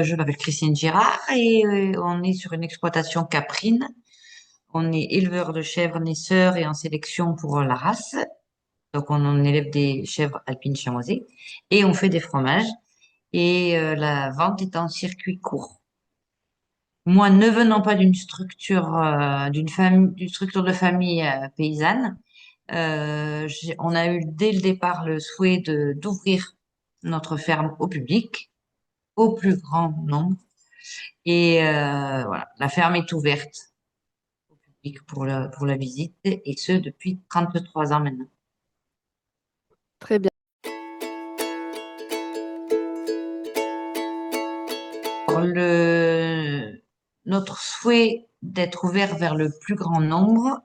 je m'appelle Christine Girard et on est sur une exploitation caprine. On est éleveur de chèvres naisseurs et en sélection pour la race. Donc, on en élève des chèvres alpines chamoisées et on fait des fromages. Et la vente est en circuit court. Moi, ne venant pas d'une structure, d'une structure de famille paysanne, on a eu dès le départ le souhait d'ouvrir notre ferme au public, au plus grand nombre. Et voilà, la ferme est ouverte au public pour la visite, et ce depuis 33 ans maintenant. Très bien. Alors, notre souhait d'être ouvert vers le plus grand nombre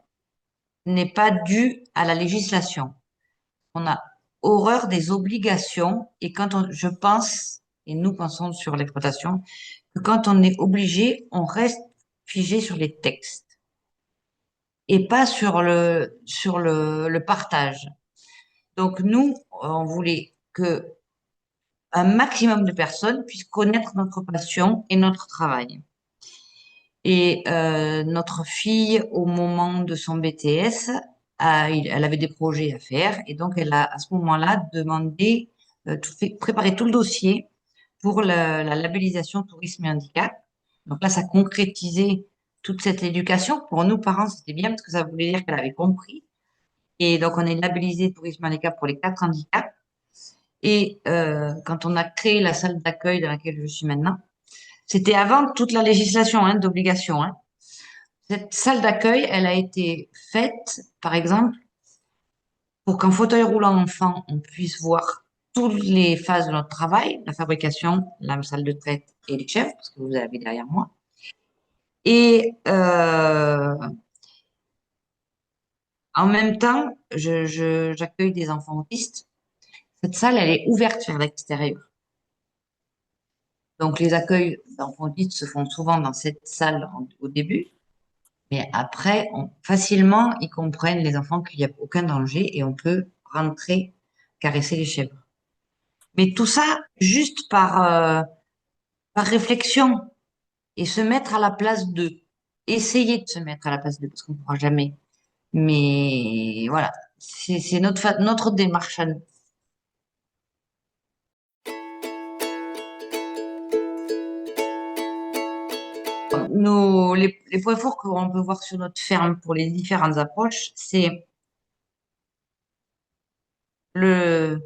n'est pas dû à la législation. On a horreur des obligations et je pense, et nous pensons sur l'exploitation, que quand on est obligé, on reste figé sur les textes et pas sur le partage. Donc nous, on voulait que un maximum de personnes puissent connaître notre passion et notre travail. Et notre fille, au moment de son BTS, elle avait des projets à faire et donc elle a à ce moment-là demandé, préparé tout le dossier pour la labellisation tourisme et handicap. Donc là, ça concrétisait toute cette éducation. Pour nous, parents, c'était bien parce que ça voulait dire qu'elle avait compris. Et donc, on est labellisé tourisme et handicap pour les 4 handicaps. Et quand on a créé la salle d'accueil dans laquelle je suis maintenant, c'était avant toute la législation d'obligation. Cette salle d'accueil, elle a été faite, par exemple, pour qu'en fauteuil roulant enfant, on puisse voir toutes les phases de notre travail, la fabrication, la salle de traite et les chefs, parce que vous avez derrière moi. Et en même temps, j'accueille des enfants autistes. Cette salle, elle est ouverte vers l'extérieur. Donc, les accueils d'enfants autistes se font souvent dans cette salle au début. Mais après, facilement, ils comprennent, les enfants, qu'il n'y a aucun danger et on peut rentrer, caresser les chèvres. Mais tout ça, juste par réflexion et se mettre à la place d'eux. Essayer de se mettre à la place d'eux, parce qu'on ne pourra jamais. Mais voilà, c'est notre démarche à nous. Les points forts qu'on peut voir sur notre ferme pour les différentes approches, c'est le,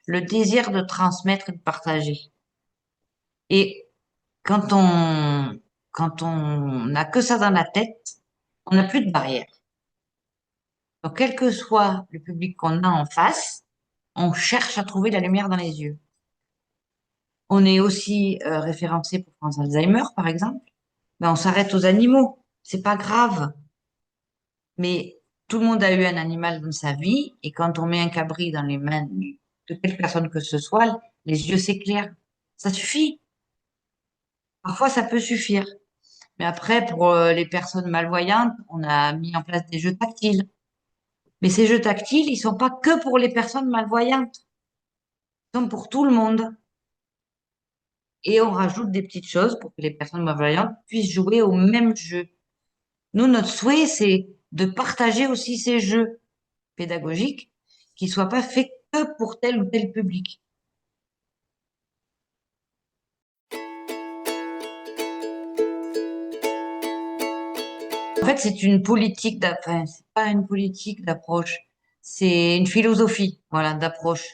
le désir de transmettre et de partager. Et quand on n'a que ça dans la tête, on n'a plus de barrière. Donc, quel que soit le public qu'on a en face, on cherche à trouver la lumière dans les yeux. On est aussi référencé pour France Alzheimer, par exemple. Ben, on s'arrête aux animaux. C'est pas grave. Mais tout le monde a eu un animal dans sa vie, et quand on met un cabri dans les mains de quelque personne que ce soit, les yeux s'éclairent. Ça suffit. Parfois, ça peut suffire. Mais après, pour les personnes malvoyantes, on a mis en place des jeux tactiles. Mais ces jeux tactiles, ils sont pas que pour les personnes malvoyantes. Ils sont pour tout le monde. Et on rajoute des petites choses pour que les personnes malvoyantes puissent jouer au même jeu. Nous, notre souhait, c'est de partager aussi ces jeux pédagogiques qui soient pas faits que pour tel ou tel public. En fait, c'est une politique enfin, c'est pas une politique d'approche, c'est une philosophie, voilà, d'approche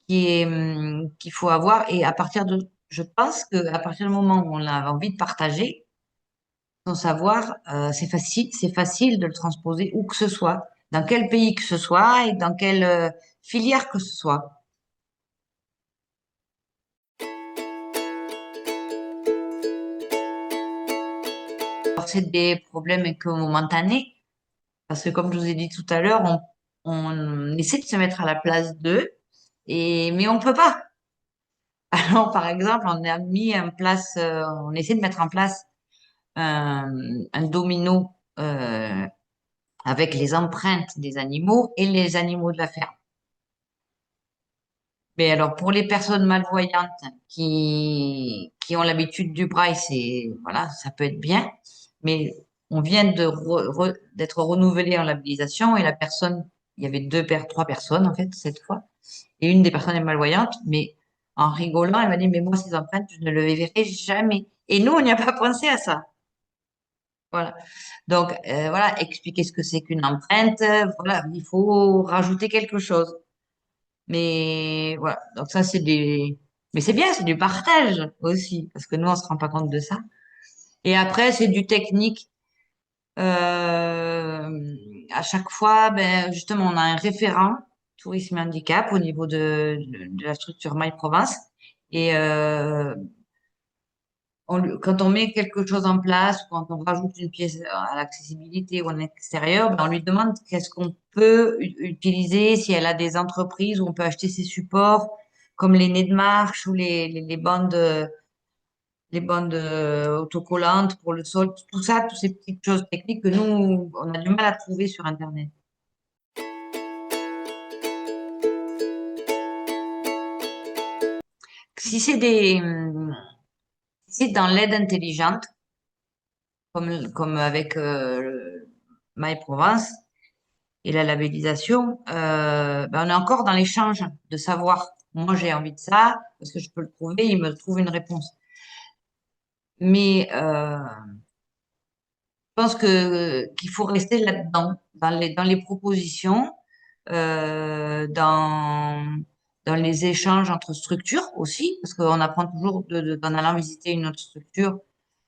qu'il faut avoir. Et je pense que à partir du moment où on a envie de partager son savoir, c'est facile de le transposer où que ce soit, dans quel pays que ce soit et dans quelle filière que ce soit. Alors, c'est des problèmes que momentanés, parce que comme je vous ai dit tout à l'heure, on essaie de se mettre à la place d'eux, mais on peut pas. Alors, par exemple, on essaie de mettre en place un domino avec les empreintes des animaux et les animaux de la ferme. Mais alors, pour les personnes malvoyantes qui ont l'habitude du braille, voilà, ça peut être bien. Mais on vient d'être renouvelé en labellisation et la personne, il y avait trois personnes, en fait, cette fois. Et une des personnes est malvoyante, mais en rigolant, elle m'a dit, mais moi, ces empreintes, je ne le verrai jamais. Et nous, on n'y a pas pensé à ça. Voilà. Donc, voilà, expliquer ce que c'est qu'une empreinte. Voilà, il faut rajouter quelque chose. Mais voilà, donc ça c'est mais c'est bien, c'est du partage aussi, parce que nous on se rend pas compte de ça. Et après c'est du technique. À chaque fois, ben justement, on a un référent tourisme et handicap au niveau de la structure My Provence. Et quand on met quelque chose en place, quand on rajoute une pièce à l'accessibilité ou en extérieur, ben, on lui demande qu'est-ce qu'on peut utiliser, si elle a des entreprises où on peut acheter ses supports, comme les nez de marche ou les bandes autocollantes pour le sol, tout ça, toutes ces petites choses techniques que nous, on a du mal à trouver sur Internet. Si c'est si c'est dans l'aide intelligente, comme avec My Provence, et la labellisation, ben on est encore dans l'échange de savoir. Moi, j'ai envie de ça, parce que je peux le trouver, il me trouve une réponse. Mais je pense que qu'il faut rester là-dedans, dans les propositions, dans les échanges entre structures aussi, parce qu'on apprend toujours en allant visiter une autre structure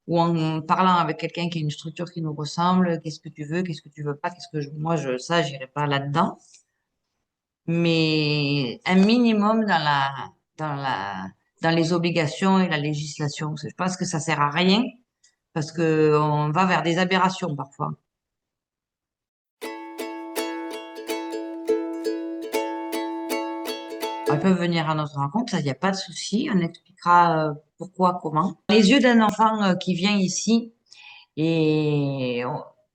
ou en parlant avec quelqu'un qui a une structure qui nous ressemble. Qu'est-ce que tu veux, qu'est-ce que tu veux pas, ça, j'irai pas là-dedans. Mais un minimum dans les obligations et la législation. Je pense que ça sert à rien parce que on va vers des aberrations parfois. Ils peuvent venir à notre rencontre, ça, il n'y a pas de souci. On expliquera pourquoi, comment. Les yeux d'un enfant qui vient ici et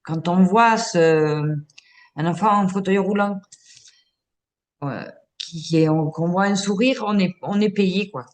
quand on voit un enfant en fauteuil roulant qu'on voit un sourire, on est payé, quoi.